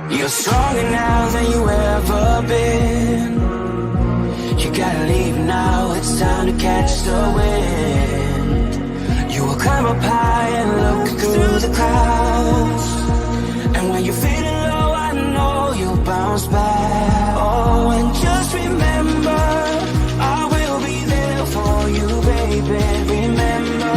You're stronger now than you ever been. You gotta leave now, it's time to catch the wind. You will climb up high and look through the clouds. And when you're feeling low, I know you'll bounce back. Oh, and just remember, I will be there for you, baby. Remember,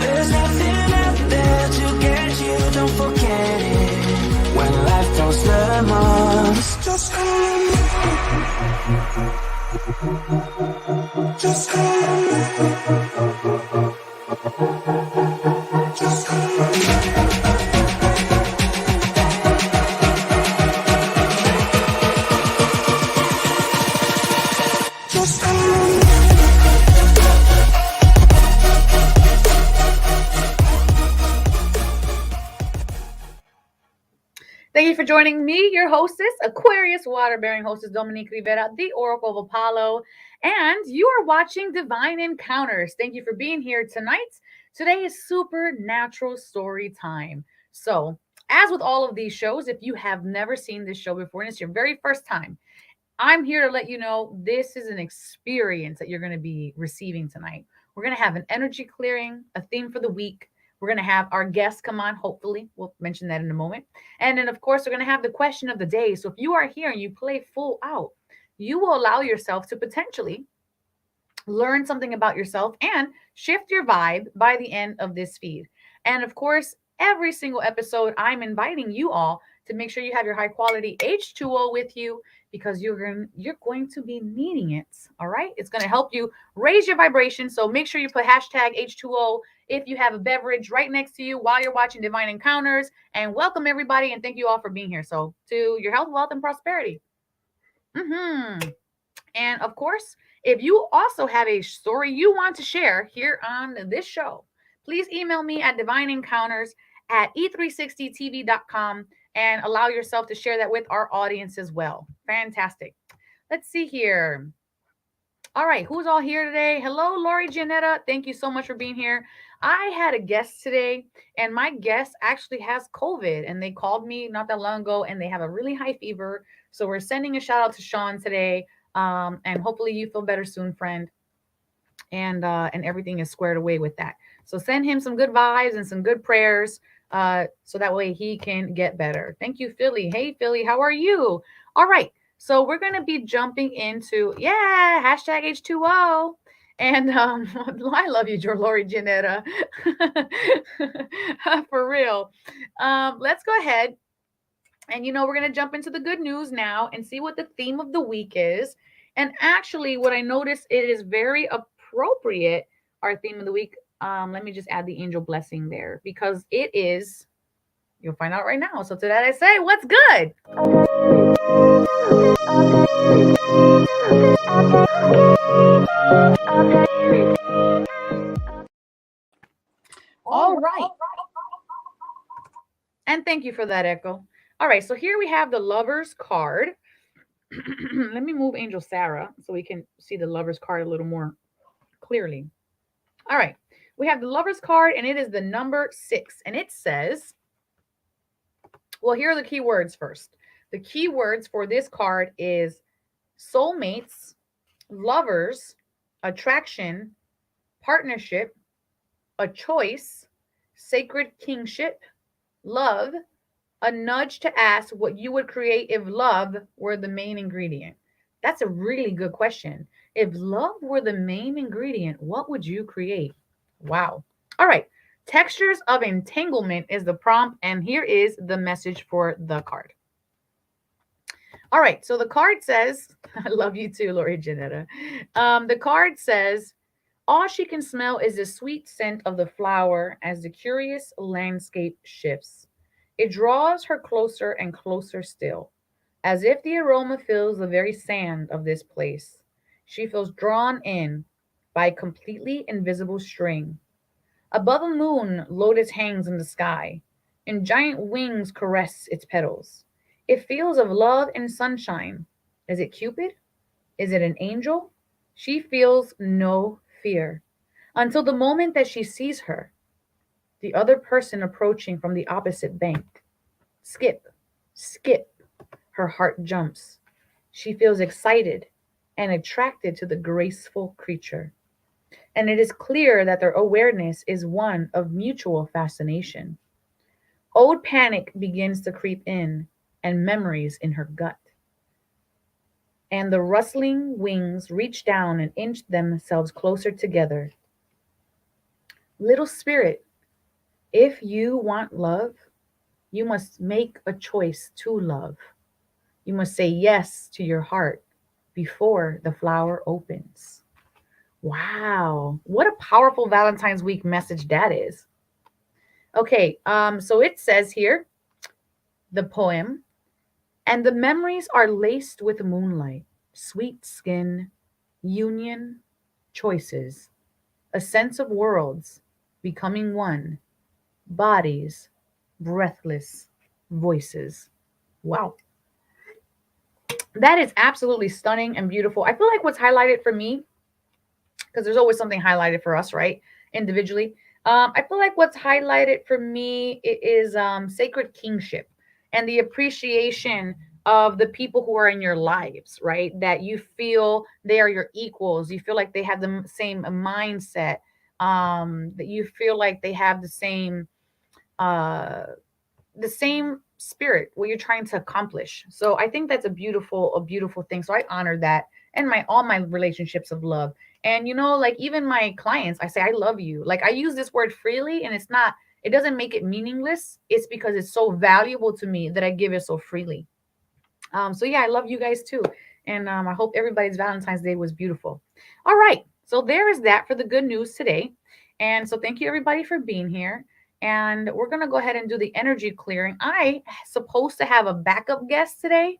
there's nothing out there to get you, don't forget it. When life throws lemons, just call me. Just call me. Just call me. Thank you for joining me, your hostess, Aquarius water-bearing hostess Dominique Rivera, the Oracle of Apollo, and you are watching Divine Encounters. Thank you for being here tonight. Today is supernatural story time. So, as with all of these shows, if you have never seen this show before and it's your very first time, I'm here to let you know this is an experience that you're going to be receiving tonight. We're going to have an energy clearing, a theme for the week. We're going to have our guests come on, hopefully. We'll mention that in a moment. And then, of course, we're going to have the question of the day. So if you are here and you play full out, you will allow yourself to potentially learn something about yourself and shift your vibe by the end of this feed. And of course, every single episode, I'm inviting you all to make sure you have your high quality H2O with you because you're going to be needing it. All right. It's going to help you raise your vibration. So make sure you put hashtag H2O if you have a beverage right next to you while you're watching Divine Encounters. And welcome everybody. And thank you all for being here. So to your health, wealth, and prosperity. And of course, if you also have a story you want to share here on this show, please email me at divineencounters@e360tv.com and allow yourself to share that with our audience as well. Fantastic. Let's see here. All right, who's all here today? Hello, Lori Giannetta. Thank you so much for being here. I had a guest today, and my guest actually has COVID, and they called me not that long ago, and they have a really high fever. So we're sending a shout out to Sean today, and hopefully you feel better soon, friend. And everything is squared away with that. So send him some good vibes and some good prayers, so that way he can get better. Thank you, Philly. Hey, Philly, how are you? All right. So we're going to be jumping into, hashtag H2O. And I love you, Lori Janetta. For real. Let's go ahead. And, we're going to jump into the good news now and see what the theme of the week is. And actually, what I noticed, it is very appropriate, our theme of the week. Let me just add the angel blessing there because it is, you'll find out right now. So to that I say, what's good? All right. And thank you for that, Echo. All right, so here we have the Lover's card. Let me move Angel Sarah so we can see the Lover's card a little more clearly. All right, we have the Lover's card, and it is the number 6. And it says, well, here are the key words first. The key words for this card is soulmates, lovers, attraction, partnership, a choice, sacred kingship, love, a nudge to ask what you would create if love were the main ingredient. That's a really good question. If love were the main ingredient, what would you create? Wow. All right. Textures of entanglement is the prompt, and here is the message for the card. All right. So the card says, I love you too, Lori Janetta. The card says, all she can smell is the sweet scent of the flower as the curious landscape shifts. It draws her closer and closer still, as if the aroma fills the very sand of this place. She feels drawn in by a completely invisible string. Above a moon, lotus hangs in the sky, and giant wings caress its petals. It feels of love and sunshine. Is it Cupid? Is it an angel? She feels no fear until the moment that she sees her, the other person approaching from the opposite bank. Skip, skip. Her heart jumps. She feels excited and attracted to the graceful creature. And it is clear that their awareness is one of mutual fascination. Old panic begins to creep in, and memories in her gut. And the rustling wings reach down and inch themselves closer together. Little spirit, if you want love, you must make a choice to love. You must say yes to your heart before the flower opens. Wow, what a powerful Valentine's week message that is. Okay, so it says here, the poem, and the memories are laced with moonlight, sweet skin, union, choices, a sense of worlds becoming one, bodies, breathless voices. Wow, that is absolutely stunning and beautiful. I feel like what's highlighted for me, because there's always something highlighted for us, right? Individually. I feel like what's highlighted for me is sacred kingship and the appreciation of the people who are in your lives, right? That you feel they are your equals. You feel like they have the same mindset. That you feel like they have uh, the same spirit what you're trying to accomplish. So I think that's a beautiful thing. So I honor that and my all my relationships of love. And like even my clients, I say I love you. Like I use this word freely, and it doesn't make it meaningless. It's because it's so valuable to me that I give it so freely. So yeah, I love you guys too. And I hope everybody's Valentine's Day was beautiful. All right. So there is that for the good news today. And so thank you everybody for being here. And we're gonna go ahead and do the energy clearing. I supposed to have a backup guest today,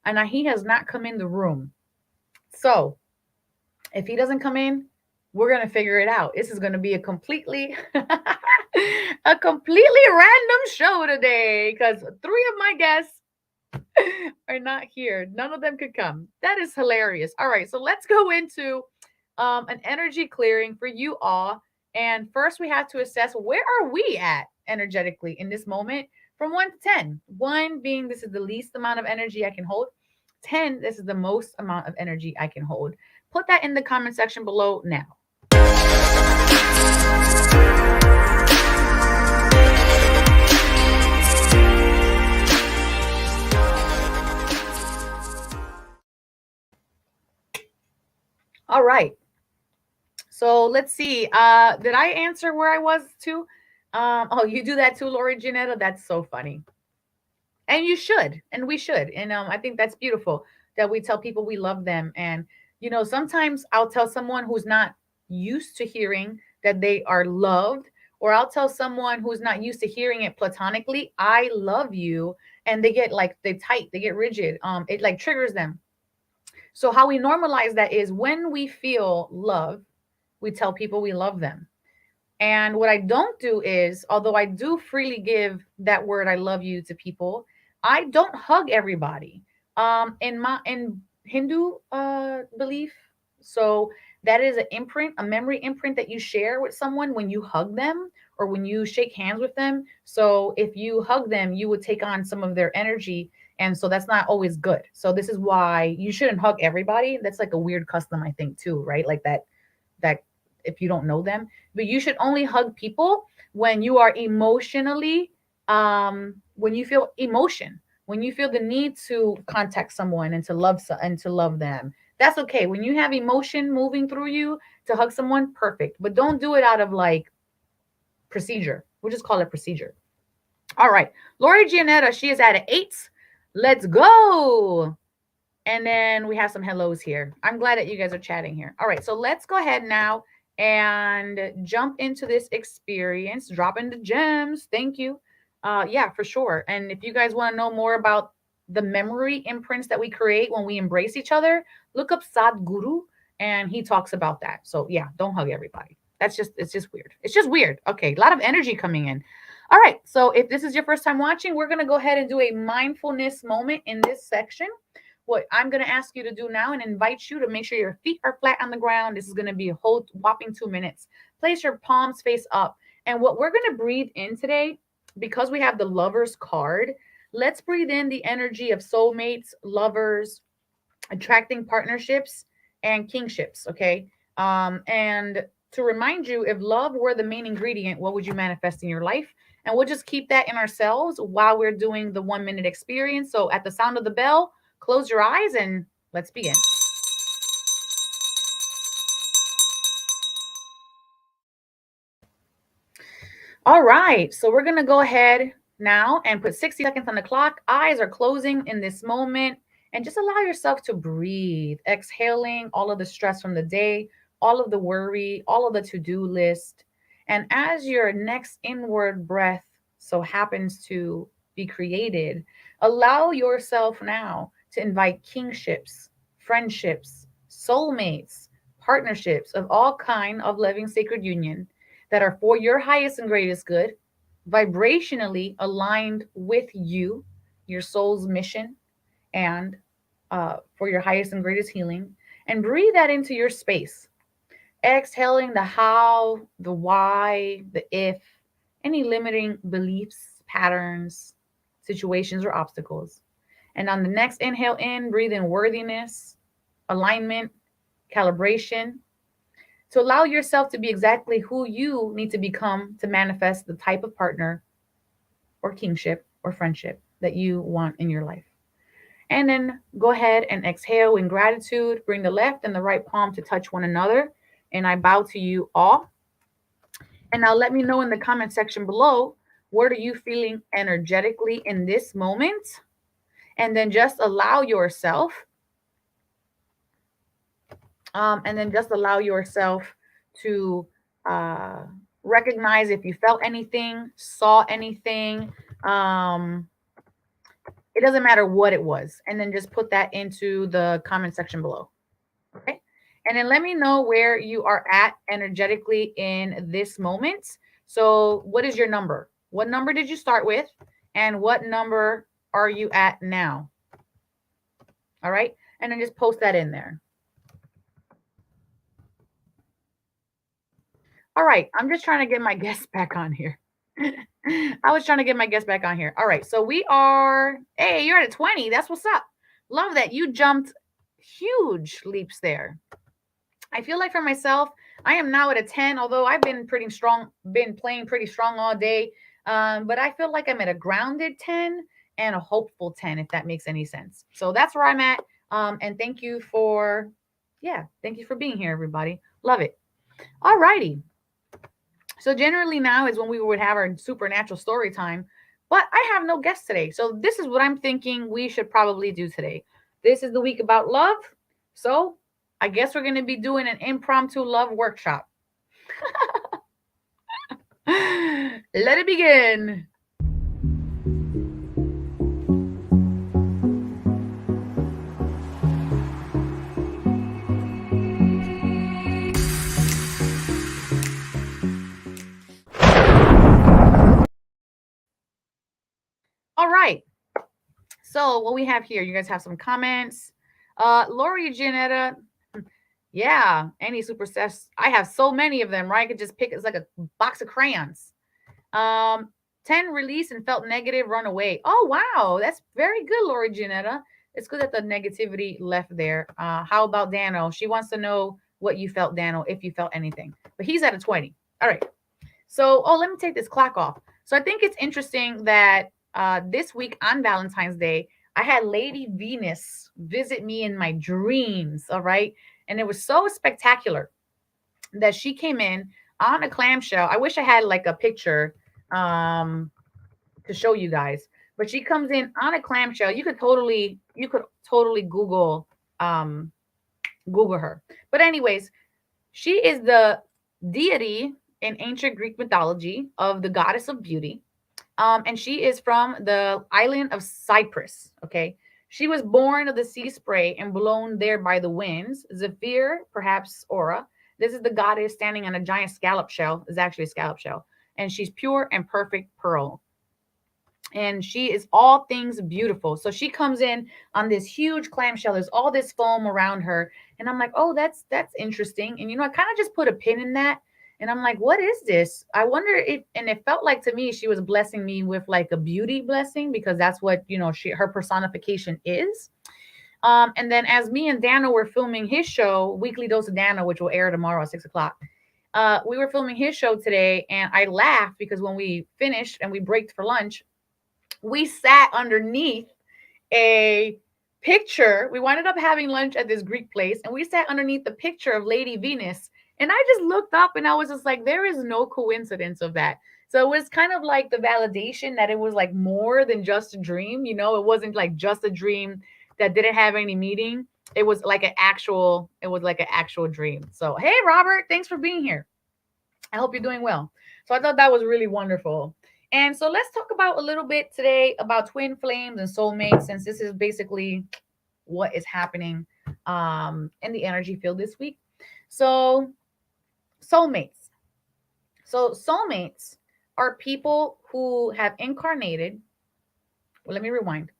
and he has not come in the room. So if he doesn't come in, we're gonna figure it out. This is gonna be a completely a completely random show today because three of my guests are not here. None of them could come. That is hilarious. All right, so let's go into an energy clearing for you all. And first, we have to assess where are we at energetically in this moment from 1 to 10. 1 being this is the least amount of energy I can hold. 10, this is the most amount of energy I can hold. Put that in the comment section below now. All right. So let's see. Did I answer where I was too? Oh, you do that too, Lori Janetta? That's so funny. And you should, and we should. And I think that's beautiful that we tell people we love them. And sometimes I'll tell someone who's not used to hearing that they are loved, or I'll tell someone who's not used to hearing it platonically, I love you, and they get like they tight, they get rigid. It like triggers them. So how we normalize that is when we feel love, we tell people we love them. And what I don't do is, although I do freely give that word I love you to people, I don't hug everybody. In Hindu belief, so that is an imprint, a memory imprint that you share with someone when you hug them or when you shake hands with them. So if you hug them, you would take on some of their energy, and so that's not always good. So this is why you shouldn't hug everybody. That's like a weird custom, I think, too, right? Like that if you don't know them, but you should only hug people when you are emotionally when you feel emotion, when you feel the need to contact someone and to love them. That's okay. When you have emotion moving through you to hug someone, perfect, but don't do it out of like procedure. We'll just call it procedure. All right, Lori Gianetta, she is at an 8. Let's go. And then we have some hellos here. I'm glad that you guys are chatting here. All right, so let's go ahead now and jump into this experience, dropping the gems. Thank you. Yeah, for sure. And if you guys want to know more about the memory imprints that we create when we embrace each other, look up Sadhguru, and he talks about that. So yeah, don't hug everybody. It's just weird. It's just weird. Okay, a lot of energy coming in. All right, so if this is your first time watching, we're gonna go ahead and do a mindfulness moment in this section. What I'm going to ask you to do now and invite you to make sure your feet are flat on the ground. This is going to be a whole whopping 2 minutes. Place your palms face up. And what we're going to breathe in today, because we have the Lover's card, Let's breathe in the energy of soulmates, lovers, attracting partnerships, and kingships. Okay. And to remind you, if love were the main ingredient, what would you manifest in your life? And we'll just keep that in ourselves while we're doing the 1 minute experience. So at the sound of the bell, close your eyes and let's begin. All right, so we're gonna go ahead now and put 60 seconds on the clock. Eyes are closing in this moment, and just allow yourself to breathe, exhaling all of the stress from the day, all of the worry, all of the to do list. And as your next inward breath so happens to be created, allow yourself now to invite kingships, friendships, soulmates, partnerships of all kind of living sacred union that are for your highest and greatest good, vibrationally aligned with you, your soul's mission, and for your highest and greatest healing. And breathe that into your space. Exhaling the how, the why, the if, any limiting beliefs, patterns, situations, or obstacles. And on the next inhale in, breathe in worthiness, alignment, calibration, to allow yourself to be exactly who you need to become to manifest the type of partner or kingship or friendship that you want in your life. And then go ahead and exhale in gratitude. Bring the left and the right palm to touch one another. And I bow to you all. And now let me know in the comment section below, what are you feeling energetically in this moment? And then just allow yourself to uh, recognize if you felt anything, saw anything. Um, it doesn't matter what it was. And then just put that into the comment section below. Okay. And then let me know where you are at energetically in this moment. So, what is your number? What number did you start with? And what number are you at now? All right. And then just post that in there. All right, I'm just trying to get my guests back on here. I was trying to get my guests back on here. All right, so we are, hey, you're at a 20. That's what's up. Love that. You jumped huge leaps there. I feel like for myself, I am now at a 10, although I've been pretty strong, been playing pretty strong all day. But I feel like I'm at a grounded 10 and a hopeful 10, if that makes any sense. So that's where I'm at. And thank you for being here, everybody. Love it. All righty. So generally now is when we would have our supernatural story time, but I have no guests today. So this is what I'm thinking we should probably do today. This is the week about love. So I guess we're going to be doing an impromptu love workshop. Let it begin. All right. So what we have here, you guys have some comments. Lori Gianetta, yeah, any success. I have so many of them, right? I could just pick, it's like a box of crayons. 10 release and felt negative, run away. Oh, wow. That's very good, Lori Gianetta. It's good that the negativity left there. How about Dano? She wants to know what you felt, Dano, if you felt anything. But he's at a 20. All right. So, let me take this clock off. So I think it's interesting that this week on Valentine's Day, I had Lady Venus visit me in my dreams. All right. And it was so spectacular that she came in on a clamshell. I wish I had like a picture to show you guys, but she comes in on a clamshell. You could totally um Google her. But anyways, she is the deity in ancient Greek mythology of the goddess of beauty. And she is from the island of Cyprus. Okay. She was born of the sea spray and blown there by the winds. Zephyr, perhaps Aura. This is the goddess standing on a giant scallop shell. It's actually a scallop shell. And she's pure and perfect pearl. And she is all things beautiful. So she comes in on this huge clamshell. There's all this foam around her. And I'm like, oh, that's interesting. And I kind of just put a pin in that. And I'm like, what is this? I wonder if, and it felt like to me, she was blessing me with like a beauty blessing because that's what, her personification is. And then as me and Dano were filming his show, Weekly Dose of Dano, which will air tomorrow at 6 o'clock, we were filming his show today, and I laughed because when we finished and we breaked for lunch, we sat underneath a picture. We winded up having lunch at this Greek place, and we sat underneath the picture of Lady Venus. And I just looked up and I was just like, there is no coincidence of that. So it was kind of like the validation that it was like more than just a dream. It wasn't like just a dream that didn't have any meaning. It was like an actual dream. So, hey, Robert, thanks for being here. I hope you're doing well. So I thought that was really wonderful. And so let's talk about a little bit today about twin flames and soulmates, since this is basically what is happening in the energy field this week. So soulmates. So soulmates are people who have incarnated. Well, let me rewind.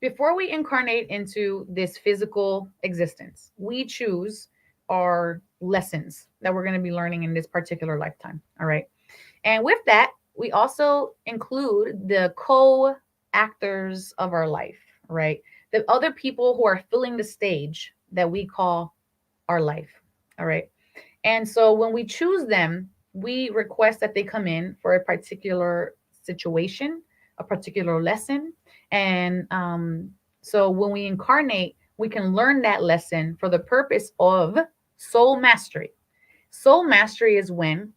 Before we incarnate into this physical existence, we choose our lessons that we're going to be learning in this particular lifetime. All right. And with that, we also include the co actors of our life, right? The other people who are filling the stage that we call our life. All right. And so when we choose them, we request that they come in for a particular situation, a particular lesson. And so when we incarnate, we can learn that lesson for the purpose of soul mastery. Soul mastery is when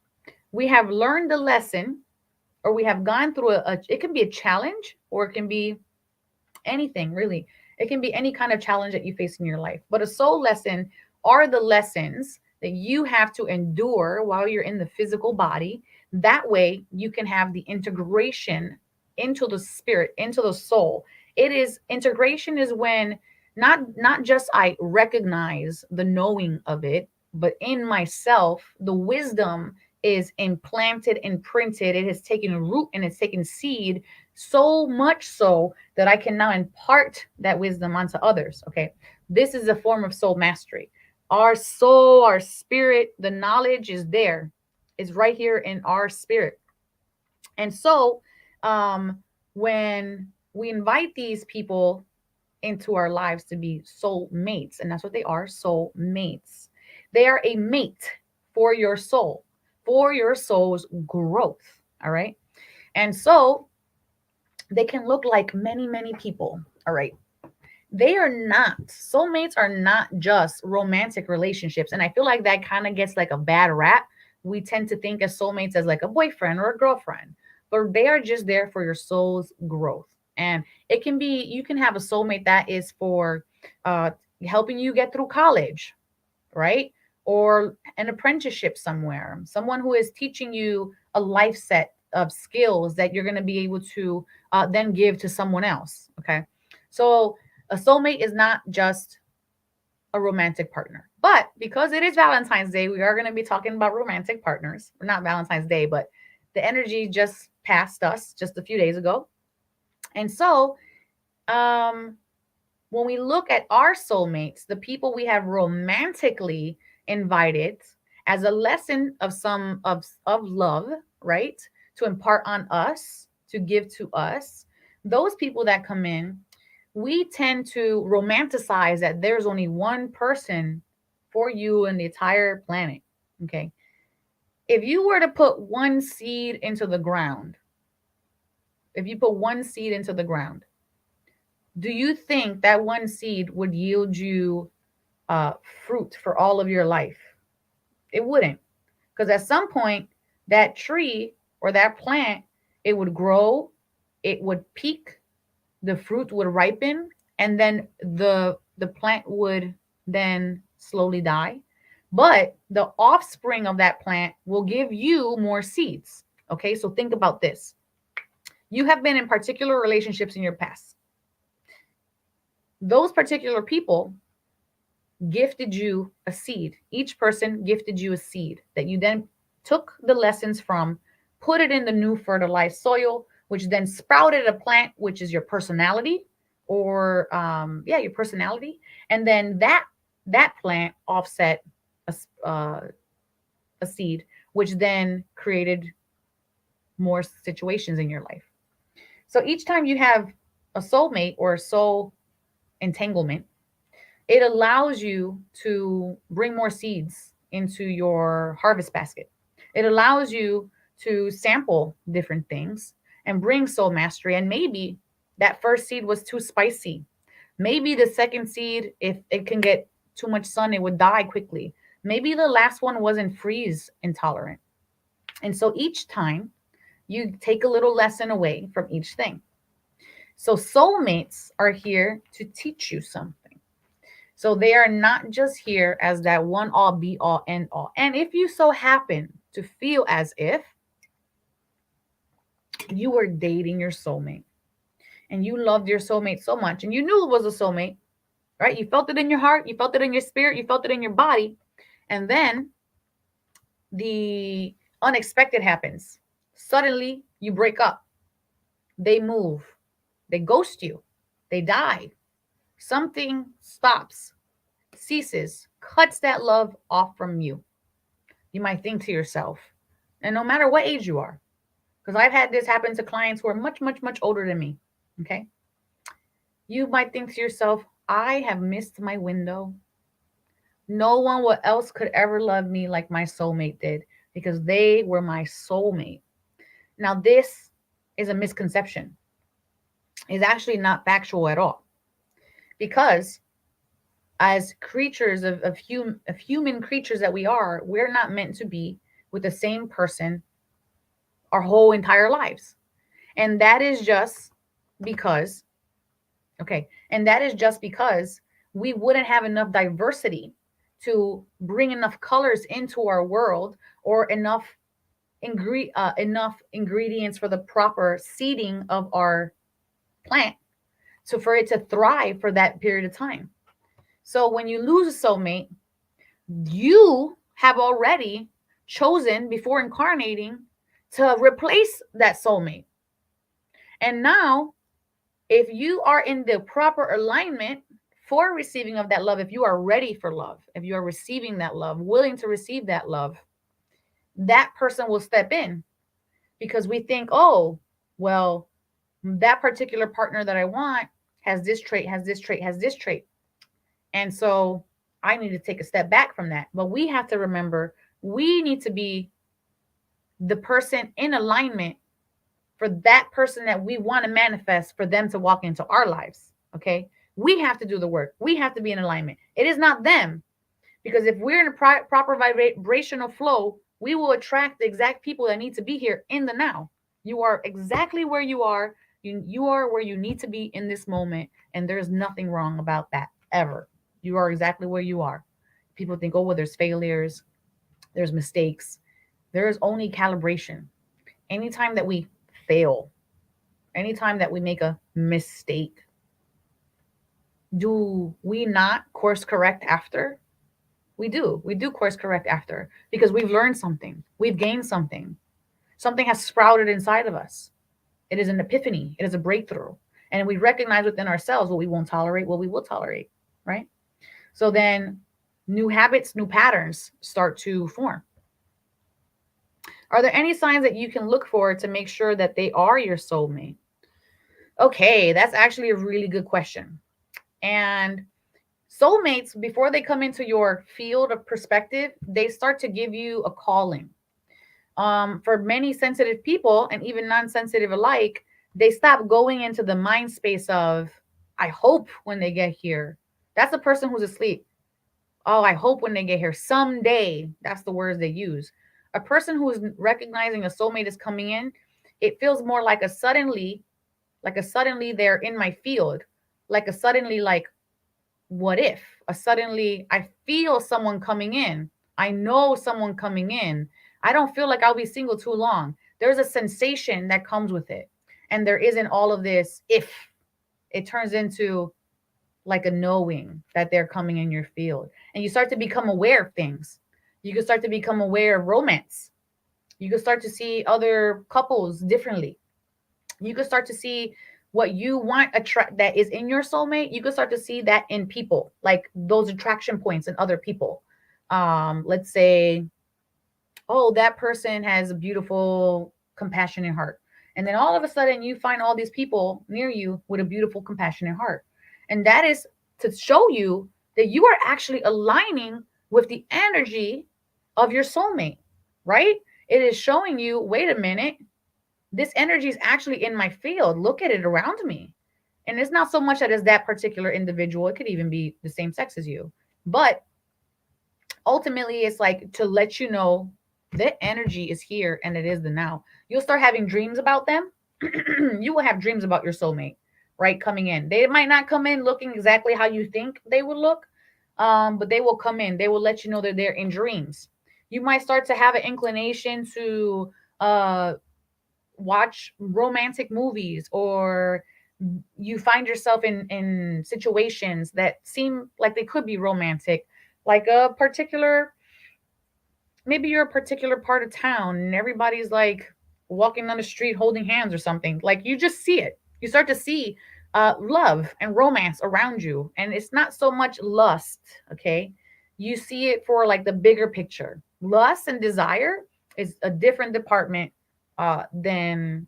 we have learned the lesson, or we have gone through it can be a challenge, or it can be anything really. It can be any kind of challenge that you face in your life. But a soul lesson are the lessons that you have to endure while you're in the physical body. That way you can have the integration into the spirit, into the soul. It is integration is when not just I recognize the knowing of it, but in myself, the wisdom is implanted, imprinted. It has taken root and it's taken seed, so much so that I can now impart that wisdom onto others. Okay. This is a form of soul mastery. Our soul, our spirit, the knowledge is there. It's right here in our spirit. And so when we invite these people into our lives to be soul mates, and that's what they are, soul mates. They are a mate for your soul, for your soul's growth. All right. And so they can look like many, many people. All right. They are not, soulmates are not just romantic relationships. And I feel like that kind of gets like a bad rap. We tend to think of soulmates as like a boyfriend or a girlfriend, but they are just there for your soul's growth. And it can be, you can have a soulmate that is for uh, helping you get through college, right? Or an apprenticeship somewhere, someone who is teaching you a life set of skills that you're going to be able to then give to someone else. Okay. So a soulmate is not just a romantic partner, but because it is Valentine's Day, we are going to be talking about romantic partners. Or not Valentine's Day, but the energy just passed us just a few days ago. And so, when we look at our soulmates, the people we have romantically invited as a lesson of of love, right? To impart on us, to give to us, those people that come in, we tend to romanticize that there's only one person for you in the entire planet. Okay. If you were to put one seed into the ground, if you put one seed into the ground, do you think that one seed would yield you uh, fruit for all of your life? It wouldn't, because at some point that tree or that plant, it would grow, it would peak, the fruit would ripen, and then the plant would then slowly die. But the offspring of that plant will give you more seeds. Okay, so think about this. You have been in particular relationships in your past. Those particular people gifted you a seed. Each person gifted you a seed that you then took the lessons from, put it in the new fertilized soil, which then sprouted a plant, which is your personality, or your personality. And then that plant offset a seed which then created more situations in your life. So each time you have a soulmate or a soul entanglement, it allows you to bring more seeds into your harvest basket. It allows you to sample different things and bring soul mastery. And maybe that first seed was too spicy. Maybe the second seed, if it can get too much sun, it would die quickly. Maybe the last one wasn't freeze intolerant. And so each time you take a little lesson away from each thing. So soulmates are here to teach you something. So they are not just here as that one all be all end all. And if you so happen to feel as if you were dating your soulmate and you loved your soulmate so much and you knew it was a soulmate, right? You felt it in your heart, you felt it in your spirit, you felt it in your body. And then the unexpected happens. Suddenly you break up. They move. They ghost you. They die. Something stops, ceases, cuts that love off from you. You might think to yourself, and no matter what age you are, because I've had this happen to clients who are much, much, much older than me. Okay. You might think to yourself, I have missed my window. No one else could ever love me like my soulmate did because they were my soulmate. Now, this is a misconception. It's actually not factual at all because as creatures of human creatures that we are, we're not meant to be with the same person our whole entire lives. And that is just because, okay, and that is just because we wouldn't have enough diversity to bring enough colors into our world or enough ingredients for the proper seeding of our plant so for it to thrive for that period of time. So when you lose a soulmate, you have already chosen before incarnating to replace that soulmate. And now, if you are in the proper alignment for receiving of that love, if you are ready for love, if you are receiving that love, willing to receive that love, that person will step in because we think, oh, well, that particular partner that I want has this trait, has this trait, has this trait. And so I need to take a step back from that. But we have to remember we need to be the person in alignment for that person that we want to manifest for them to walk into our lives. Okay. We have to do the work. We have to be in alignment. It is not them. Because if we're in a proper vibrational flow, we will attract the exact people that need to be here in the now. You are exactly where you are. You are where you need to be in this moment. And there's nothing wrong about that ever. You are exactly where you are. People think, oh, well, there's failures, there's mistakes. There is only calibration. Anytime that we fail, anytime that we make a mistake, do we not course correct after? We do. We do course correct after because we've learned something. We've gained something. Something has sprouted inside of us. It is an epiphany. It is a breakthrough. And we recognize within ourselves what we won't tolerate, what we will tolerate, right? So then new habits, new patterns start to form. Are there any signs that you can look for to make sure that they are your soulmate? Okay, that's actually a really good question. And soulmates, before they come into your field of perspective, they start to give you a calling. For many sensitive people and even non-sensitive alike, they stop going into the mind space of, I hope when they get here. That's the person who's asleep. Oh, I hope when they get here someday. That's the words they use. A person who is recognizing a soulmate is coming in, it feels more like a suddenly they're in my field, like a suddenly like what if a suddenly I feel someone coming in. I know someone coming in. I don't feel like I'll be single too long. There's a sensation that comes with it. And there isn't all of this if. It turns into like a knowing that they're coming in your field. And you start to become aware of things. You can start to become aware of romance. You can start to see other couples differently. You can start to see what you want attract that is in your soulmate. You can start to see that in people, like those attraction points in other people. Let's say oh, that person has a beautiful, compassionate heart. And then all of a sudden, you find all these people near you with a beautiful, compassionate heart. And that is to show you that you are actually aligning with the energy of your soulmate, right? It is showing you, wait a minute, this energy is actually in my field. Look at it around me. And it's not so much that it's that particular individual, it could even be the same sex as you. But ultimately it's like to let you know that energy is here and it is the now. You'll start having dreams about them. You will have dreams about your soulmate, right? Coming in, they might not come in looking exactly how you think they would look, but they will come in, they will let you know that they're in dreams. You might start to have an inclination to uh watch romantic movies, or you find yourself in situations that seem like they could be romantic, like a particular, maybe you're a particular part of town and everybody's like walking on the street holding hands or something, like you just see it, you start to see love and romance around you, and it's not so much lust, okay? You see it for like the bigger picture. Lust and desire is a different department than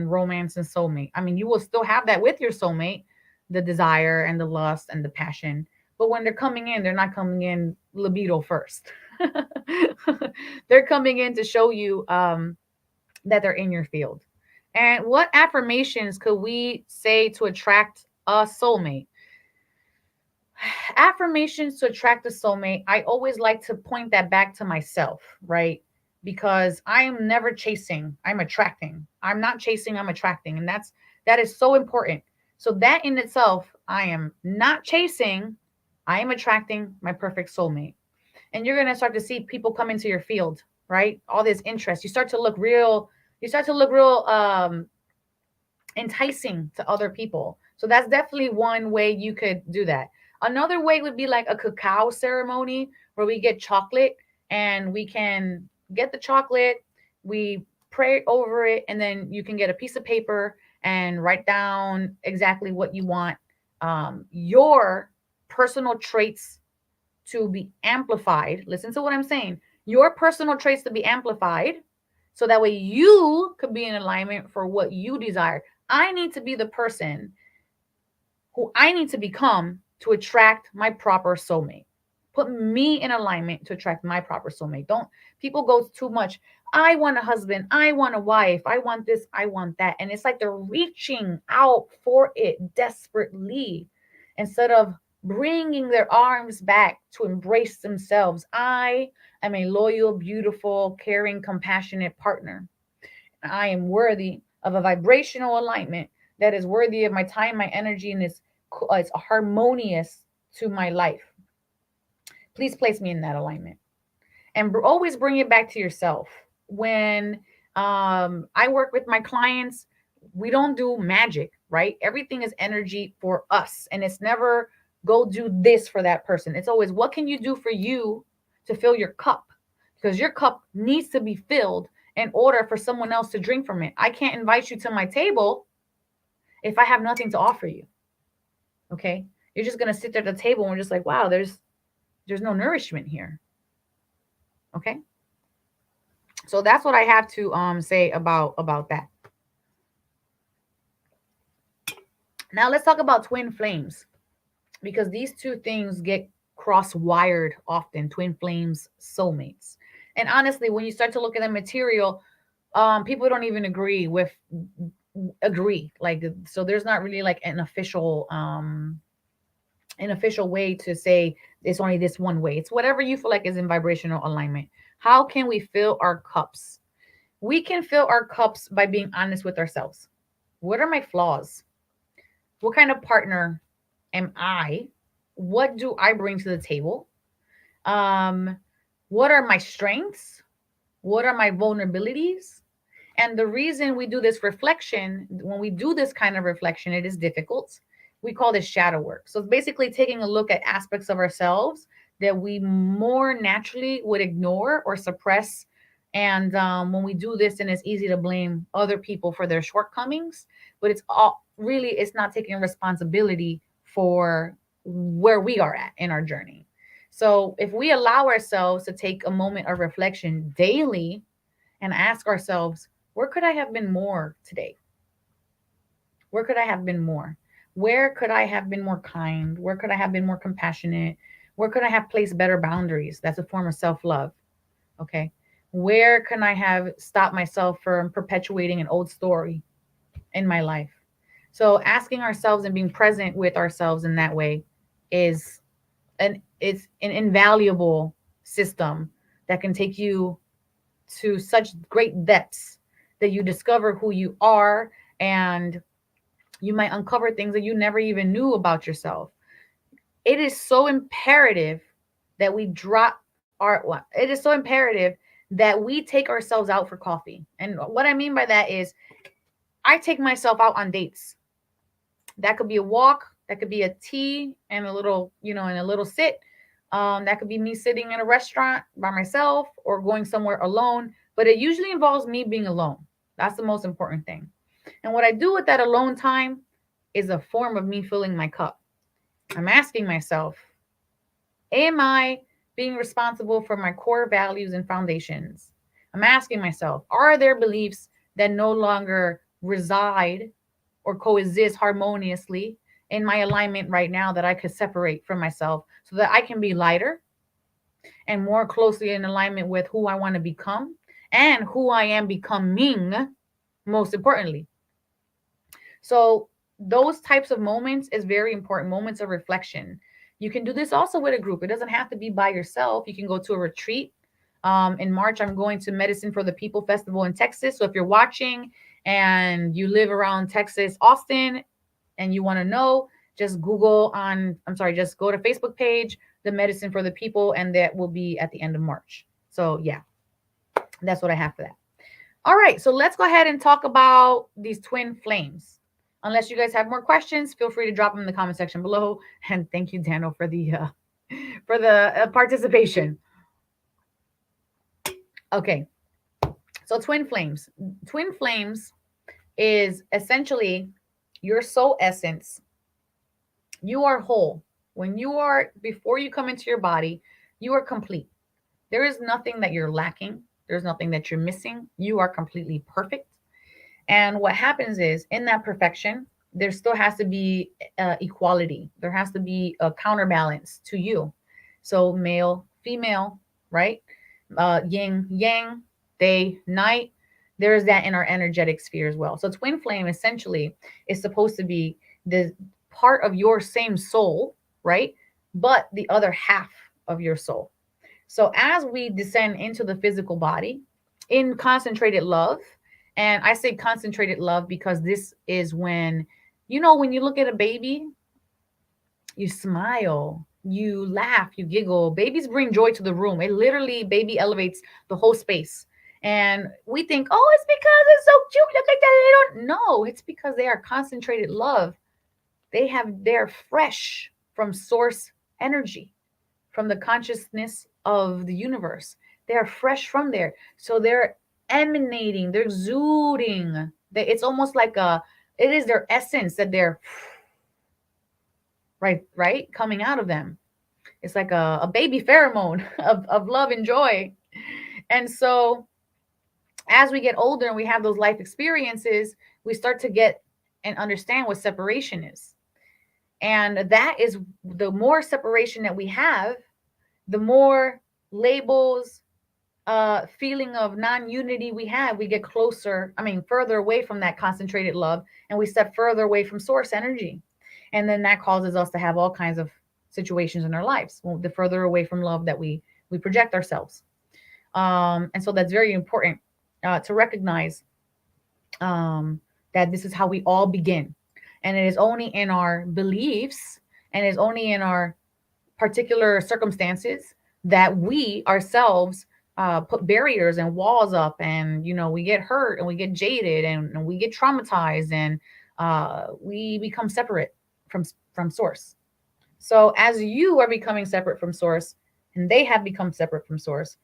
romance and soulmate. I mean, you will still have that with your soulmate, the desire and the lust and the passion, but when they're coming in, they're not coming in libido first. They're coming in to show you that they're in your field. And what affirmations could we say to attract a soulmate? Affirmations to attract a soulmate, I always like to point that back to myself, right? Because I am never chasing, I'm attracting. I'm not chasing, I'm attracting. And that is so important. So that in itself, I am not chasing, I am attracting my perfect soulmate. And you're going to start to see people come into your field, right? All this interest. You start to look real enticing to other people. So that's definitely one way you could do that. Another way would be like a cacao ceremony where we get chocolate and we can get the chocolate, we pray over it, and then you can get a piece of paper and write down exactly what you want, your personal traits to be amplified. Listen to what I'm saying. Your personal traits to be amplified so that way you could be in alignment for what you desire. I need to be the person who I need to become to attract my proper soulmate. Put me in alignment to attract my proper soulmate. Don't people go too much. I want a husband. I want a wife. I want this. I want that. And it's like they're reaching out for it desperately instead of bringing their arms back to embrace themselves. I am a loyal, beautiful, caring, compassionate partner. I am worthy of a vibrational alignment that is worthy of my time, my energy, and is harmonious to my life. Please place me in that alignment. And always bring it back to yourself. When I work with my clients, we don't do magic, right? Everything is energy for us. And it's never go do this for that person. It's always what can you do for you to fill your cup? Because your cup needs to be filled in order for someone else to drink from it. I can't invite you to my table if I have nothing to offer you. Okay? You're just gonna sit there at the table and we're just like, wow, there's no nourishment here. Okay? So that's what I have to say about that. Now let's talk about twin flames, because these two things get cross wired often. Twin flames, soulmates. And honestly, when you start to look at the material, people don't even agree, like, so there's not really like an official way to say it's only this one way. It's whatever you feel like is in vibrational alignment. How can we fill our cups? We can fill our cups by being honest with ourselves. What are my flaws? What kind of partner am I? What do I bring to the table? Um, what are my strengths? What are my vulnerabilities? And the reason we do this reflection, when we do this kind of reflection, it is difficult. We call this shadow work. So it's basically taking a look at aspects of ourselves that we more naturally would ignore or suppress. And when we do this, then it's easy to blame other people for their shortcomings. But it's all really, it's not taking responsibility for where we are at in our journey. So if we allow ourselves to take a moment of reflection daily and ask ourselves, where could I have been more today? Where could I have been more? Where could I have been more kind? Where could I have been more compassionate? Where could I have placed better boundaries? That's a form of self love. Okay. Where can I have stopped myself from perpetuating an old story in my life? So asking ourselves and being present with ourselves in that way is an invaluable system that can take you to such great depths that you discover who you are, and you might uncover things that you never even knew about yourself. It is so imperative that we drop our, well, it is so imperative that we take ourselves out for coffee. And what I mean by that is I take myself out on dates. That could be a walk, that could be a tea and a little, and a little sit. That could be me sitting in a restaurant by myself or going somewhere alone, but it usually involves me being alone. That's the most important thing. And what I do with that alone time is a form of me filling my cup. I'm asking myself, am I being responsible for my core values and foundations? I'm asking myself, are there beliefs that no longer reside or coexist harmoniously in my alignment right now that I could separate from myself so that I can be lighter and more closely in alignment with who I want to become and who I am becoming, most importantly? So those types of moments is very important, moments of reflection. You can do this also with a group. It doesn't have to be by yourself. You can go to a retreat. In March, I'm going to Medicine for the People Festival in Texas. So if you're watching and you live around Texas, Austin, and you want to know, just Google on, I'm sorry, just go to Facebook page, the Medicine for the People, and that will be at the end of March. So yeah, that's what I have for that. All right, so let's go ahead and talk about these twin flames. Unless you guys have more questions, feel free to drop them in the comment section below. And thank you, Dano, for the participation. Okay, so twin flames. Twin flames is essentially your soul essence. You are whole. When you are, before you come into your body, you are complete. There is nothing that you're lacking. There's nothing that you're missing. You are completely perfect. And what happens is, in that perfection, there still has to be equality. There has to be a counterbalance to you. So male, female, right? Yin, yang, day, night. There is that in our energetic sphere as well. So twin flame essentially is supposed to be the part of your same soul, right? But the other half of your soul. So as we descend into the physical body in concentrated love, and I say concentrated love because this is when, when you look at a baby, you smile, you laugh, you giggle. Babies bring joy to the room. It literally, baby elevates the whole space. And we think, oh, it's because it's so cute. Look like that. They don't know. It's because they are concentrated love. They're fresh from source energy, from the consciousness of the universe. They are fresh from there. So they're emanating, they're exuding. It's almost like it is their essence that they're right, coming out of them. It's like a baby pheromone of love and joy. And so as we get older and we have those life experiences, we start to get and understand what separation is. And that is, the more separation that we have, the more labels, feeling of non-unity we have. We get closer, further away from that concentrated love, and we step further away from source energy. And then that causes us to have all kinds of situations in our lives. Well, the further away from love that we project ourselves. And so that's very important to recognize that this is how we all begin. And it is only in our beliefs, and it is only in our particular circumstances that we ourselves put barriers and walls up, and we get hurt and we get jaded, and we get traumatized, and we become separate from source. So as you are becoming separate from source and they have become separate from source,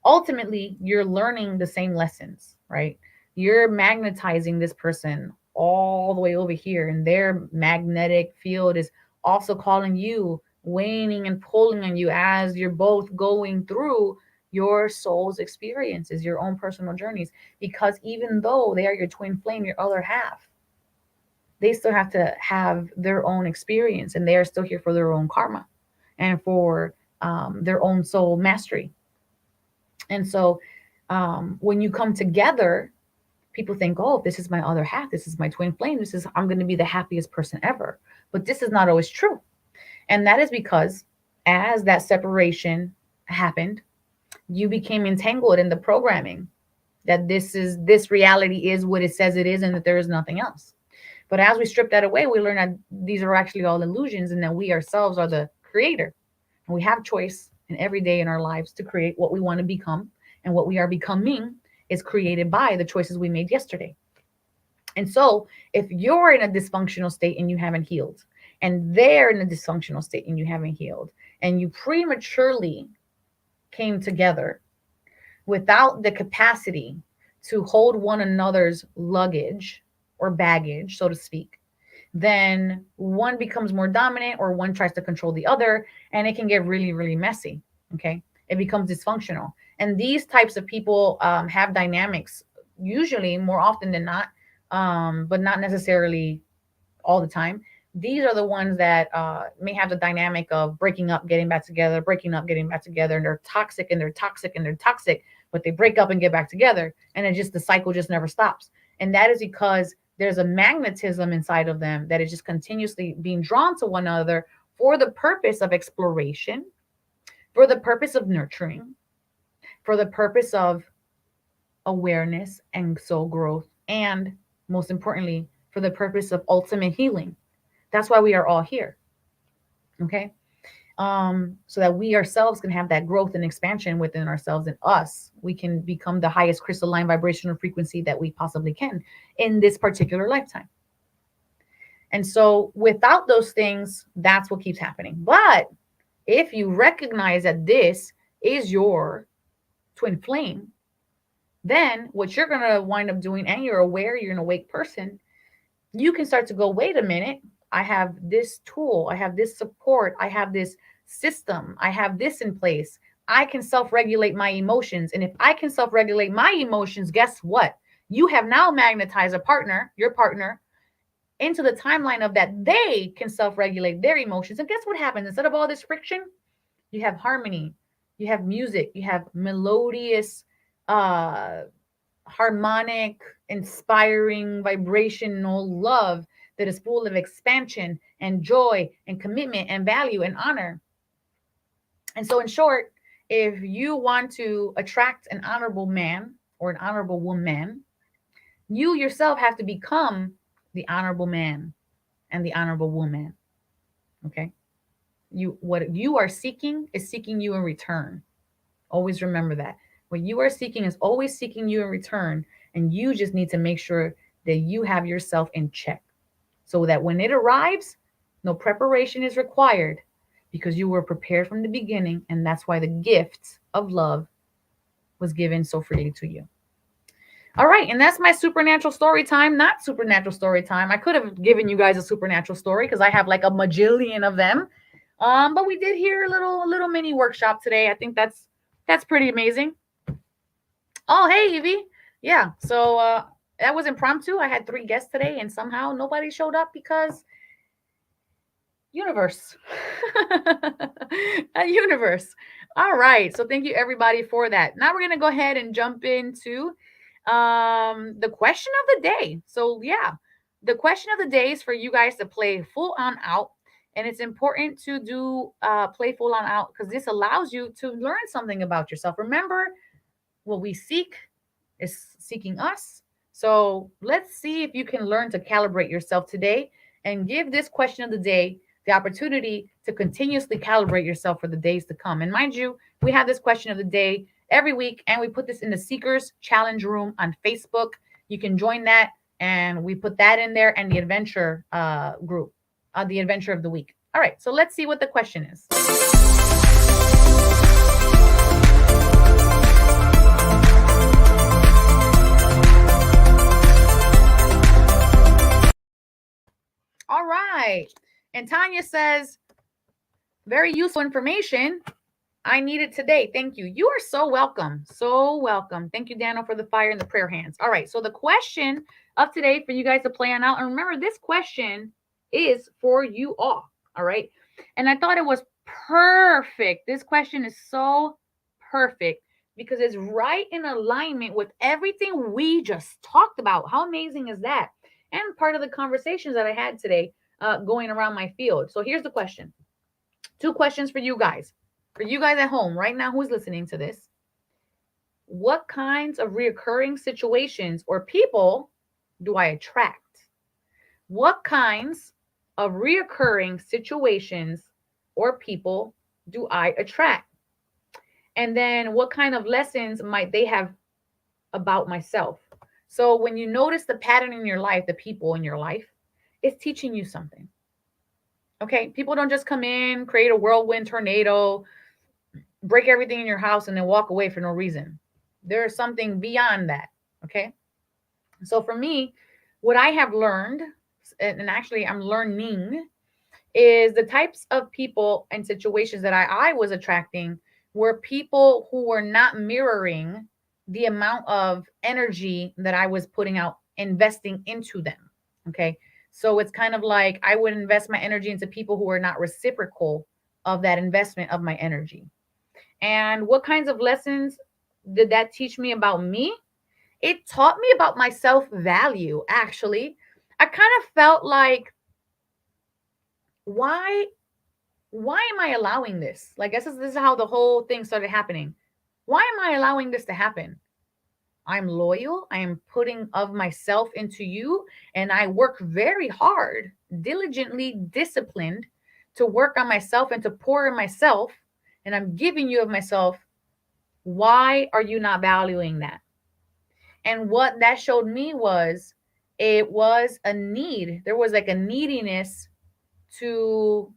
ultimately you're learning the same lessons, right? You're magnetizing this person all the way over here, and their magnetic field is also calling you waning and pulling on you as you're both going through your soul's experiences, your own personal journeys. Because even though they are your twin flame, your other half, they still have to have their own experience, and they are still here for their own karma and for their own soul mastery. And so when you come together, people think, oh, this is my other half, this is my twin flame, this is, I'm going to be the happiest person ever. But this is not always true. And that is because as that separation happened, you became entangled in the programming that this reality is what it says it is, and that there is nothing else. But as we strip that away, we learn that these are actually all illusions, and that we ourselves are the creator. And we have choice in every day in our lives to create what we want to become. And what we are becoming is created by the choices we made yesterday. And so if you're in a dysfunctional state and you haven't healed, and they're in a dysfunctional state and you haven't healed, and you prematurely came together without the capacity to hold one another's luggage or baggage, so to speak, then one becomes more dominant or one tries to control the other, and it can get really, really messy. Okay. It becomes dysfunctional. And these types of people have dynamics, usually more often than not, but not necessarily all the time. These are the ones that may have the dynamic of breaking up, getting back together, breaking up, getting back together, and they're toxic and they're toxic and they're toxic, but they break up and get back together, and it just, the cycle just never stops. And that is because there's a magnetism inside of them that is just continuously being drawn to one another for the purpose of exploration, for the purpose of nurturing, for the purpose of awareness and soul growth, and most importantly, for the purpose of ultimate healing. That's why we are all here. Okay. So that we ourselves can have that growth and expansion within ourselves, and us, we can become the highest crystalline vibrational frequency that we possibly can in this particular lifetime. And so without those things, that's what keeps happening. But if you recognize that this is your twin flame, then what you're going to wind up doing, and you're aware, you're an awake person, you can start to go, wait a minute, I have this tool, I have this support, I have this system, I have this in place. I can self-regulate my emotions. And if I can self-regulate my emotions, guess what? You have now magnetized a partner, your partner, into the timeline of that they can self-regulate their emotions. And guess what happens? Instead of all this friction, you have harmony, you have music, you have melodious, harmonic, inspiring, vibrational love that is full of expansion and joy and commitment and value and honor. And so, in short, if you want to attract an honorable man or an honorable woman, you yourself have to become the honorable man and the honorable woman. Okay. What you are seeking is seeking you in return. Always remember that. What you are seeking is always seeking you in return. And you just need to make sure that you have yourself in check, so that when it arrives, no preparation is required, because you were prepared from the beginning. And that's why the gift of love was given so freely to you. All right. And that's my supernatural story time. Not supernatural story time. I could have given you guys a supernatural story because I have like a majillion of them. But we did hear a little mini workshop today. I think that's pretty amazing. Oh, hey, Evie. Yeah. So that was impromptu. I had 3 guests today, and somehow nobody showed up because universe. A universe. All right. So thank you everybody for that. Now we're going to go ahead and jump into the question of the day. So yeah, the question of the day is for you guys to play full on out. And it's important to do play full on out, because this allows you to learn something about yourself. Remember, what we seek is seeking us. So let's see if you can learn to calibrate yourself today, and give this question of the day the opportunity to continuously calibrate yourself for the days to come. And mind you, we have this question of the day every week, and we put this in the Seekers Challenge Room on Facebook. You can join that, and we put that in there, and the adventure group, the adventure of the week. All right, so let's see what the question is. All right. And Tanya says, Very useful information. I need it today. Thank you. You are so welcome. So welcome. Thank you, Daniel, for the fire and the prayer hands. All right. So the question of today for you guys to plan out. And remember, this question is for you all. All right. And I thought it was perfect. This question is so perfect because it's right in alignment with everything we just talked about. How amazing is that? And part of the conversations that I had today going around my field. So here's the question. Two questions for you guys. For you guys at home right now who's listening to this. What kinds of reoccurring situations or people do I attract? What kinds of reoccurring situations or people do I attract? And then what kind of lessons might they have about myself? So when you notice the pattern in your life, the people in your life, it's teaching you something. Okay, people don't just come in, create a whirlwind tornado, break everything in your house, and then walk away for no reason. There is something beyond that. Okay, so for me, what I have learned, and actually I'm learning, is the types of people and situations that I was attracting were people who were not mirroring the amount of energy that I was putting out, investing into them. Okay. So it's kind of like I would invest my energy into people who are not reciprocal of that investment of my energy. And what kinds of lessons did that teach me about me? It taught me about my self value, actually. I kind of felt like, why am I allowing this? Like, this is how the whole thing started happening. Why am I allowing this to happen? I'm loyal. I am putting of myself into you, and I work very hard, diligently disciplined to work on myself and to pour in myself, and I'm giving you of myself. Why are you not valuing that? And what that showed me was it was a need. There was like a neediness to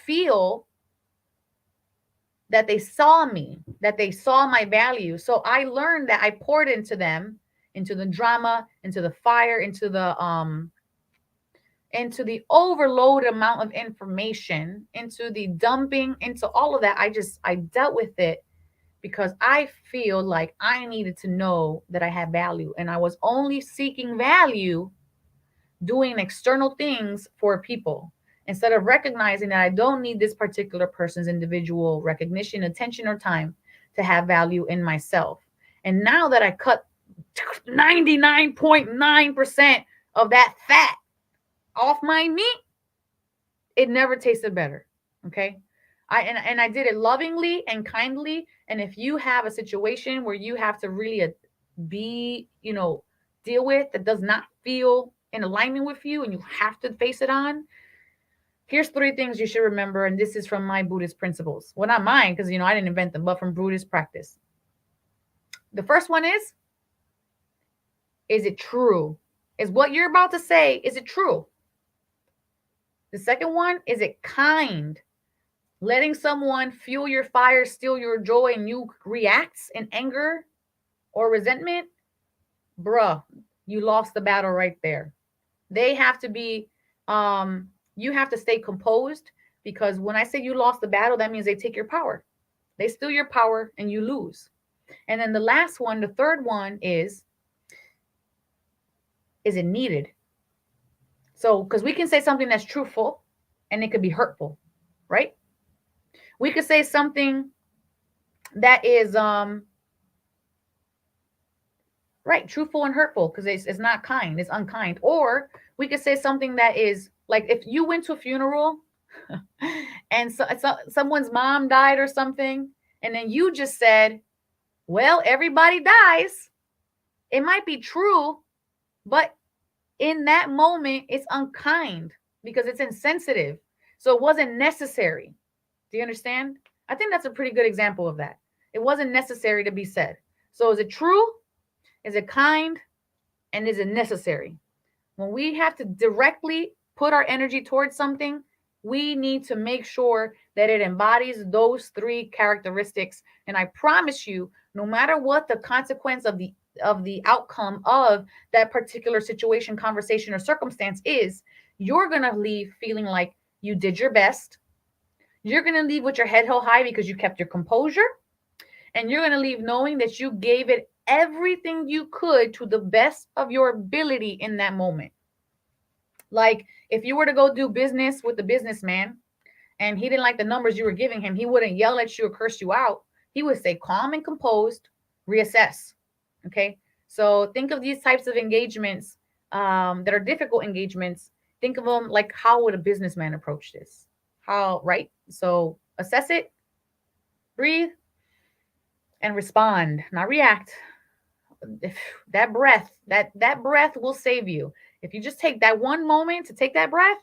feel that they saw me, that they saw my value. So I learned that I poured into them, into the drama, into the fire, into the overload amount of information, into the dumping, into all of that. I dealt with it because I feel like I needed to know that I had value, and I was only seeking value doing external things for people instead of recognizing that I don't need this particular person's individual recognition, attention, or time to have value in myself. And now that I cut 99.9% of that fat off my meat, it never tasted better. Okay. I did it lovingly and kindly. And if you have a situation where you have to really be, deal with that does not feel in alignment with you and you have to face it on, here's three things you should remember. And this is from my Buddhist principles. Well, not mine, because I didn't invent them, but from Buddhist practice. The first one is it true? Is what you're about to say, is it true? The second one, is it kind? Letting someone fuel your fire, steal your joy, and you react in anger or resentment, bruh, you lost the battle right there. They have to be, you have to stay composed, because when I say you lost the battle, that means they take your power. They steal your power and you lose. And then the last one, the third one is it needed? So, because we can say something that's truthful and it could be hurtful, right? We could say something that is right, truthful and hurtful, because it's not kind, it's unkind. Or we could say something that is like, if you went to a funeral and someone's mom died or something, and then you just said, well, everybody dies. It might be true, but in that moment, it's unkind because it's insensitive. So it wasn't necessary. Do you understand? I think that's a pretty good example of that. It wasn't necessary to be said. So is it true? Is it kind? And is it necessary? When we have to directly put our energy towards something, we need to make sure that it embodies those three characteristics. And I promise you, no matter what the consequence of the outcome of that particular situation, conversation, or circumstance is, you're going to leave feeling like you did your best. You're going to leave with your head held high because you kept your composure. And you're going to leave knowing that you gave it everything you could to the best of your ability in that moment. Like if you were to go do business with the businessman and he didn't like the numbers you were giving him, he wouldn't yell at you or curse you out. He would stay calm and composed, reassess. Okay. So think of these types of engagements that are difficult engagements. Think of them like, how would a businessman approach this? How, right? So assess it, breathe, and respond, not react. If that breath, that breath will save you. If you just take that one moment to take that breath,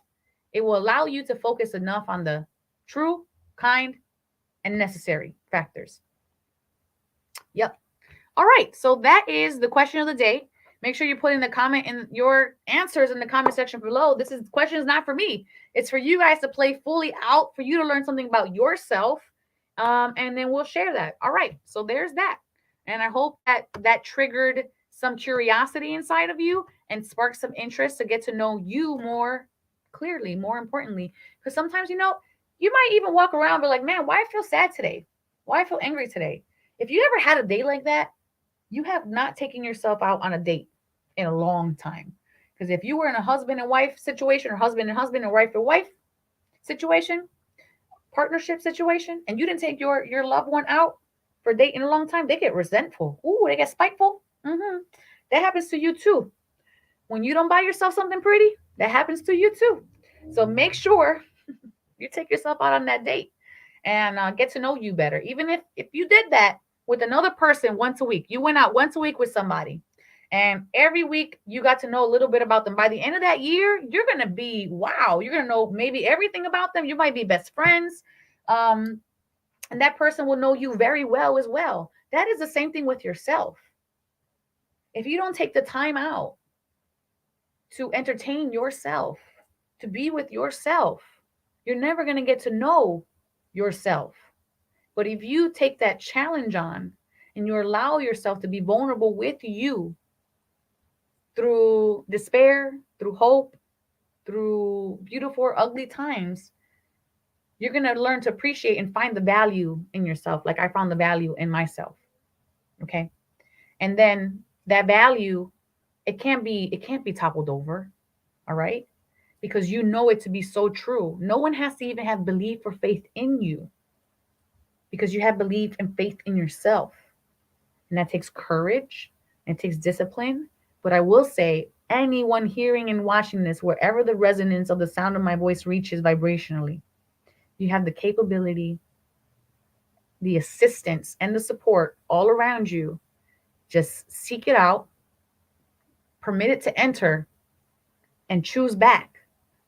it will allow you to focus enough on the true, kind, and necessary factors. Yep. All right. So that is the question of the day. Make sure you put in the comment in your answers in the comment section below. This is question is not for me. It's for you guys to play fully out, for you to learn something about yourself. And then we'll share that. All right. So there's that. And I hope that that triggered some curiosity inside of you and sparked some interest to get to know you more clearly, more importantly. Because sometimes, you might even walk around and be like, man, why I feel sad today? Why I feel angry today? If you ever had a day like that, you have not taken yourself out on a date in a long time. Because if you were in a husband and wife situation, or husband and wife and wife situation, partnership situation, and you didn't take your loved one out for a date in a long time, they get resentful. Ooh, they get spiteful. That happens to you too. When you don't buy yourself something pretty, that happens to you too. So make sure you take yourself out on that date and get to know you better. Even if you did that with another person once a week, you went out once a week with somebody, and every week you got to know a little bit about them. By the end of that year, you're gonna be wow. You're gonna know maybe everything about them. You might be best friends, and that person will know you very well as well. That is the same thing with yourself. If you don't take the time out to entertain yourself, to be with yourself, you're never going to get to know yourself. But if you take that challenge on and you allow yourself to be vulnerable with you through despair, through hope, through beautiful or ugly times, you're going to learn to appreciate and find the value in yourself, like I found the value in myself. Okay. And then that value, it can't be toppled over. All right. Because you know it to be so true. No one has to even have belief or faith in you, because you have belief and faith in yourself. And that takes courage and it takes discipline. But I will say, anyone hearing and watching this, wherever the resonance of the sound of my voice reaches vibrationally, you have the capability, the assistance, and the support all around you. Just seek it out, permit it to enter, and choose back.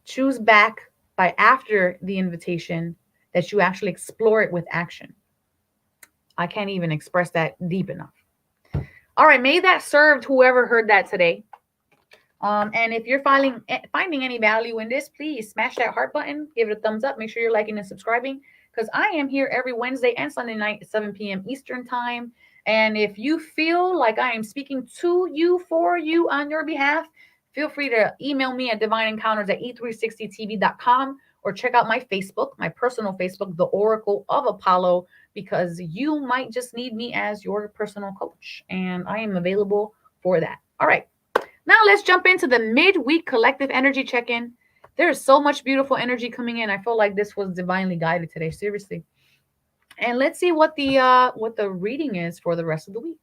Choose back by after the invitation that you actually explore it with action. I can't even express that deep enough. All right, may that served whoever heard that today. And if you're finding any value in this, please smash that heart button, give it a thumbs up, make sure you're liking and subscribing, because I am here every Wednesday and Sunday night at 7 p.m. Eastern time. And if you feel like I am speaking to you, for you, on your behalf, feel free to email me at divineencounters@e360tv.com, or check out my Facebook, my personal Facebook, The Oracle of Apollo, because you might just need me as your personal coach, and I am available for that. All right. Now let's jump into the midweek collective energy check-in. There is so much beautiful energy coming in. I feel like this was divinely guided today, seriously. And let's see what the reading is for the rest of the week.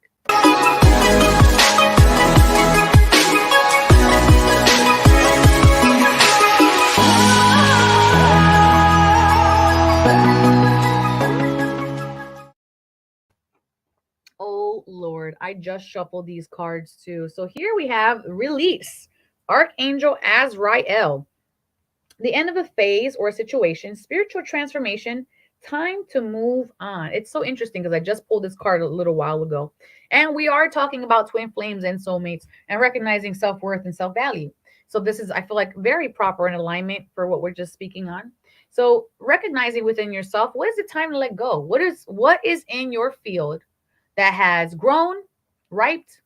Oh Lord, I just shuffled these cards too. So here we have release, Archangel Azrael. The end of a phase or a situation, spiritual transformation, time to move on. It's so interesting because I just pulled this card a little while ago. And we are talking about twin flames and soulmates and recognizing self-worth and self-value. So this is, I feel like, very proper in alignment for what we're just speaking on. So recognizing within yourself, what is it time to let go? What is in your field that has grown, riped,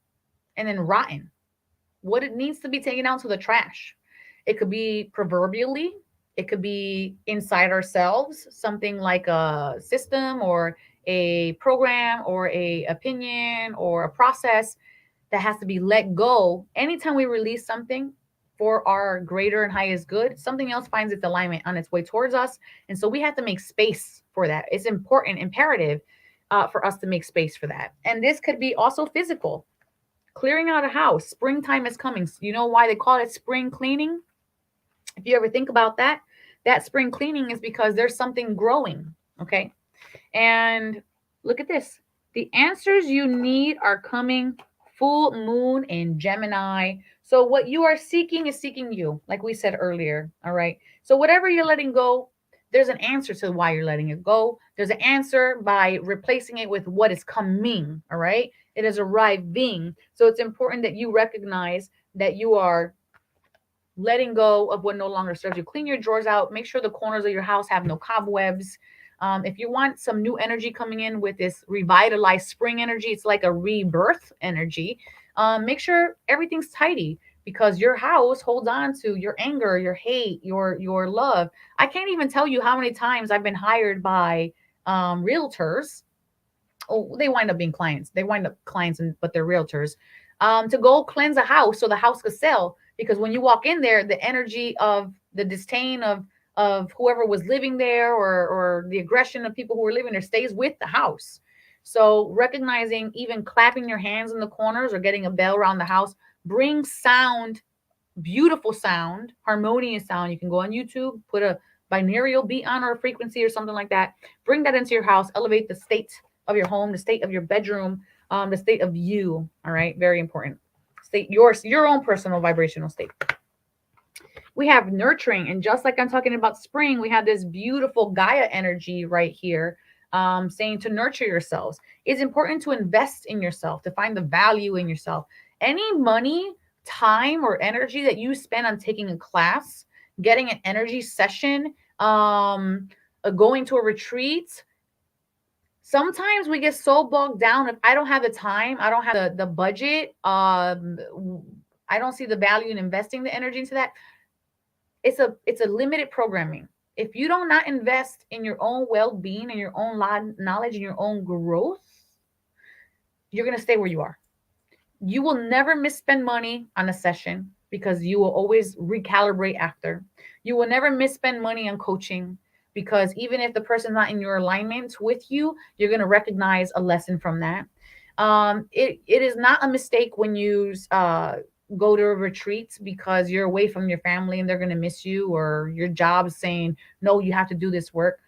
and then rotten? What it needs to be taken out to the trash. It could be proverbially It could be inside ourselves, something like a system or a program or a opinion or a process that has to be let go. Anytime we release something for our greater and highest good, something else finds its alignment on its way towards us. And so we have to make space for that. It's important, imperative for us to make space for that. And this could be also physical. Clearing out a house. Springtime is coming. You know why they call it spring cleaning? If you ever think about that, that spring cleaning is because there's something growing. Okay. And look at this. The answers you need are coming full moon in Gemini. So what you are seeking is seeking you, like we said earlier. All right. So whatever you're letting go, there's an answer to why you're letting it go. There's an answer by replacing it with what is coming. All right. It is arriving. So it's important that you recognize that you are letting go of what no longer serves you. Clean your drawers out. Make sure the corners of your house have no cobwebs. If you want some new energy coming in with this revitalized spring energy, it's like a rebirth energy. Make sure everything's tidy because your house holds on to your anger, your hate, your love. I can't even tell you how many times I've been hired by realtors. Oh, they wind up being clients. They wind up clients, but they're realtors. To go cleanse a house so the house could sell. Because when you walk in there, the energy of the disdain of whoever was living there or the aggression of people who were living there stays with the house. So recognizing even clapping your hands in the corners or getting a bell around the house brings sound, beautiful sound, harmonious sound. You can go on YouTube, put a binaural beat on or a frequency or something like that. Bring that into your house, elevate the state of your home, the state of your bedroom, the state of you. All right, very important. State your own personal vibrational state. We have nurturing, and just like I'm talking about spring, we have this beautiful Gaia energy right here, saying to nurture yourselves. It's important to invest in yourself, to find the value in yourself. Any money, time, or energy that you spend on taking a class, getting an energy session, going to a retreat, sometimes we get so bogged down. If I don't have the time, I don't have the budget, I don't see the value in investing the energy into that. It's a limited programming. If you do not invest in your own well-being and your own knowledge and your own growth, you're going to stay where you are. You will never misspend money on a session because you will always recalibrate after. You will never misspend money on coaching because even if the person's not in your alignment with you, you're going to recognize a lesson from that. It is not a mistake when you go to retreats because you're away from your family and they're going to miss you, or your job is saying, no, you have to do this work.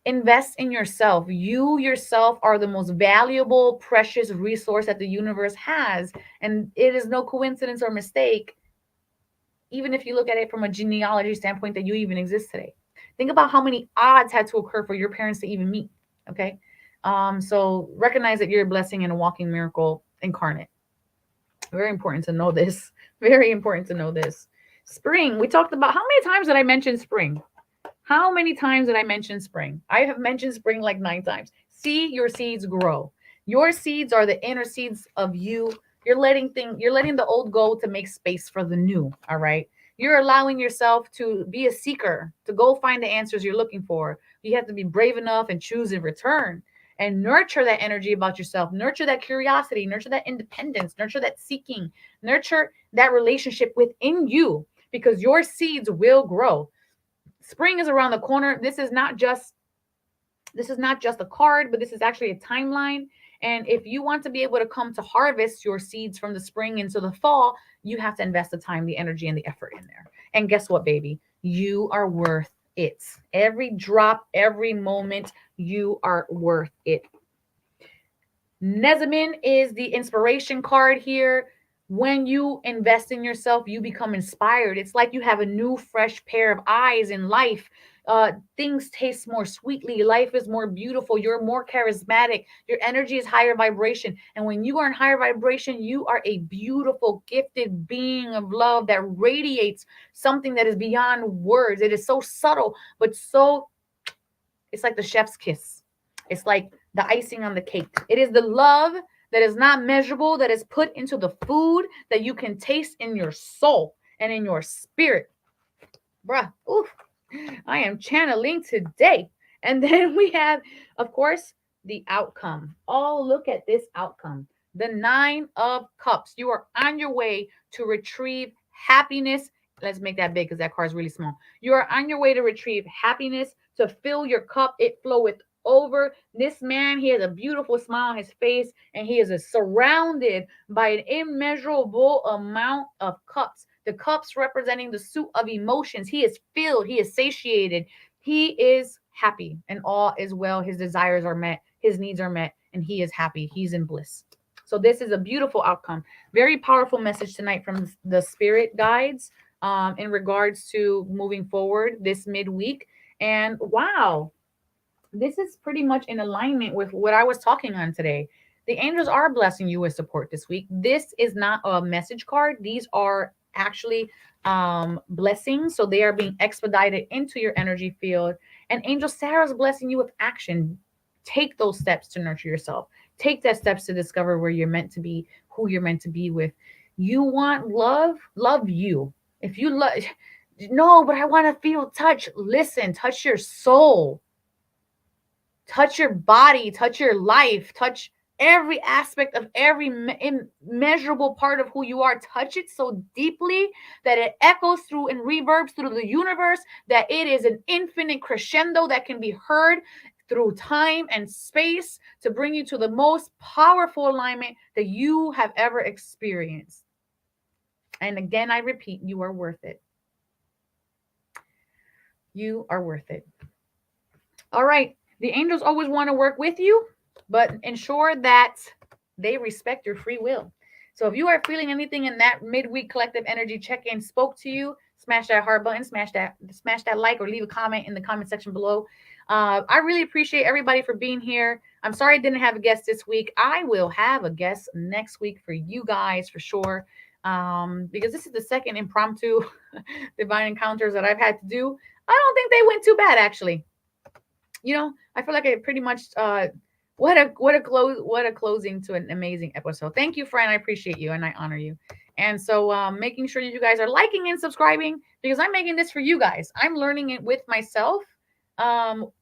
Invest in yourself. You yourself are the most valuable, precious resource that the universe has. And it is no coincidence or mistake, even if you look at it from a genealogy standpoint, that you even exist today. Think about how many odds had to occur for your parents to even meet. Okay. So recognize that you're a blessing and a walking miracle incarnate. Very important to know this. Very important to know this. Spring. We talked about, how many times did I mention spring? How many times did I mention spring? I have mentioned spring like 9 times. See your seeds grow. Your seeds are the inner seeds of you. You're letting the old go to make space for the new. All right. You're allowing yourself to be a seeker, to go find the answers you're looking for. You have to be brave enough and choose in return and nurture that energy about yourself. Nurture that curiosity, nurture that independence, nurture that seeking, nurture that relationship within you, because your seeds will grow. Spring is around the corner. This is not just a card, but this is actually a timeline. And if you want to be able to come to harvest your seeds from the spring into the fall, you have to invest the time, the energy, and the effort in there. And guess what, baby? You are worth it. Every drop, every moment, you are worth it. Nezamin is the inspiration card here. When you invest in yourself, you become inspired. It's like you have a new, fresh pair of eyes in life. Things taste more sweetly. Life is more beautiful. You're more charismatic. Your energy is higher vibration. And when you are in higher vibration, you are a beautiful, gifted being of love that radiates something that is beyond words. It is so subtle, but it's like the chef's kiss. It's like the icing on the cake. It is the love that is not measurable, that is put into the food that you can taste in your soul and in your spirit. Bruh, oof. I am channeling today. And then we have, of course, the outcome. Oh, look at this outcome. The 9 of Cups. You are on your way to retrieve happiness. Let's make that big because that card is really small. You are on your way to retrieve happiness, to fill your cup. It floweth over. This man, he has a beautiful smile on his face, and he is surrounded by an immeasurable amount of cups. The cups representing the suit of emotions. He is filled, he is satiated, he is happy, and all is well. His desires are met, his needs are met, and he is happy. He's in bliss. So this is a beautiful outcome. Very powerful message tonight from the spirit guides in regards to moving forward this midweek. And wow, this is pretty much in alignment with what I was talking on today. The angels are blessing you with support this week. This is not a message card. These are actually blessings. So they are being expedited into your energy field. And Angel Sarah's blessing you with action. Take those steps to nurture yourself. Take that steps to discover where you're meant to be, who you're meant to be with. You want love? Love you. If you love, no, but I want to feel touch. Listen, touch your soul. Touch your body, touch your life, touch every aspect of every immeasurable part of who you are. Touch it so deeply that it echoes through and reverbs through the universe, that it is an infinite crescendo that can be heard through time and space to bring you to the most powerful alignment that you have ever experienced. And again, I repeat, you are worth it. You are worth it. All right. The angels always want to work with you, but ensure that they respect your free will. So if you are feeling anything in that midweek collective energy check-in spoke to you, smash that heart button, smash that like, or leave a comment in the comment section below. I really appreciate everybody for being here. I'm sorry I didn't have a guest this week. I will have a guest next week for you guys for sure, because this is the second impromptu divine encounters that I've had to do. I don't think they went too bad, actually. You know, I feel like I pretty much what a closing to an amazing episode. Thank you, friend. I appreciate you and I honor you. And so making sure you guys are liking and subscribing, because I'm making this for you guys. I'm learning it with myself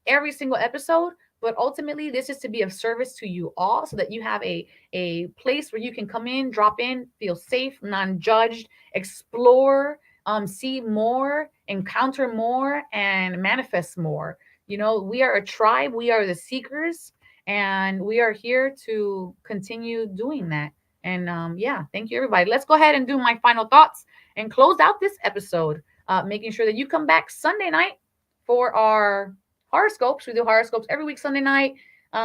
every single episode, but ultimately this is to be of service to you all, so that you have a place where you can come in, drop in, feel safe, non-judged, explore, see more, encounter more, and manifest more. You know, we are a tribe. We are the seekers, and we are here to continue doing that. And yeah, thank you, everybody. Let's go ahead and do my final thoughts and close out this episode, making sure that you come back Sunday night for our horoscopes. We do horoscopes every week Sunday night.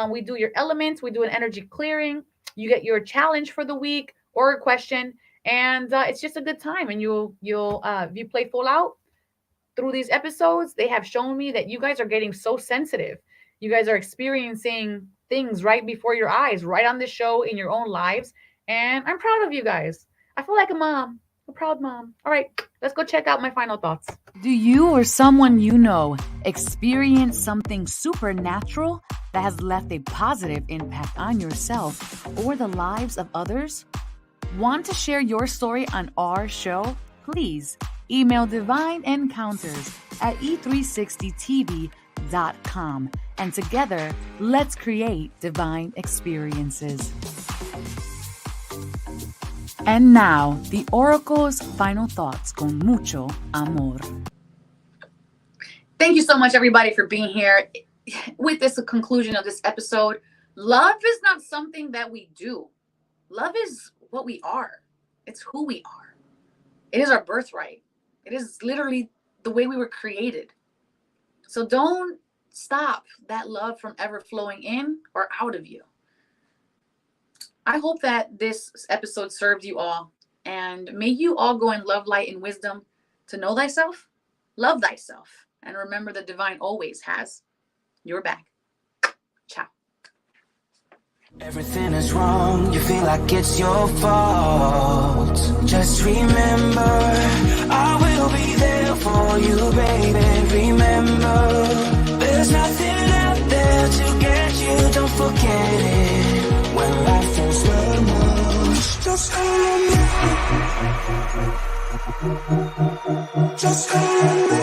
We do your elements. We do an energy clearing. You get your challenge for the week or a question, and it's just a good time. And you'll if you play full out through these episodes, they have shown me that you guys are getting so sensitive. You guys are experiencing things right before your eyes, right on this show, in your own lives. And I'm proud of you guys. I feel like a mom, a proud mom. All right, let's go check out my final thoughts. Do you or someone you know experience something supernatural that has left a positive impact on yourself or the lives of others? Want to share your story on our show? Please email Divine Encounters at e360tv.com, and together, let's create divine experiences. And now, the Oracle's final thoughts con mucho amor. Thank you so much, everybody, for being here. With this conclusion of this episode, love is not something that we do. Love is what we are. It's who we are. It is our birthright. It is literally the way we were created. So don't stop that love from ever flowing in or out of you. I hope that this episode served you all, and may you all go in love, light, and wisdom to know thyself, love thyself, and remember the divine always has your back. Ciao. Everything is wrong, you feel like it's your fault. Just remember, I will be there for you, baby. Remember, there's nothing out there to get you, don't forget it. When life feels so much, just hold me. Just hold me.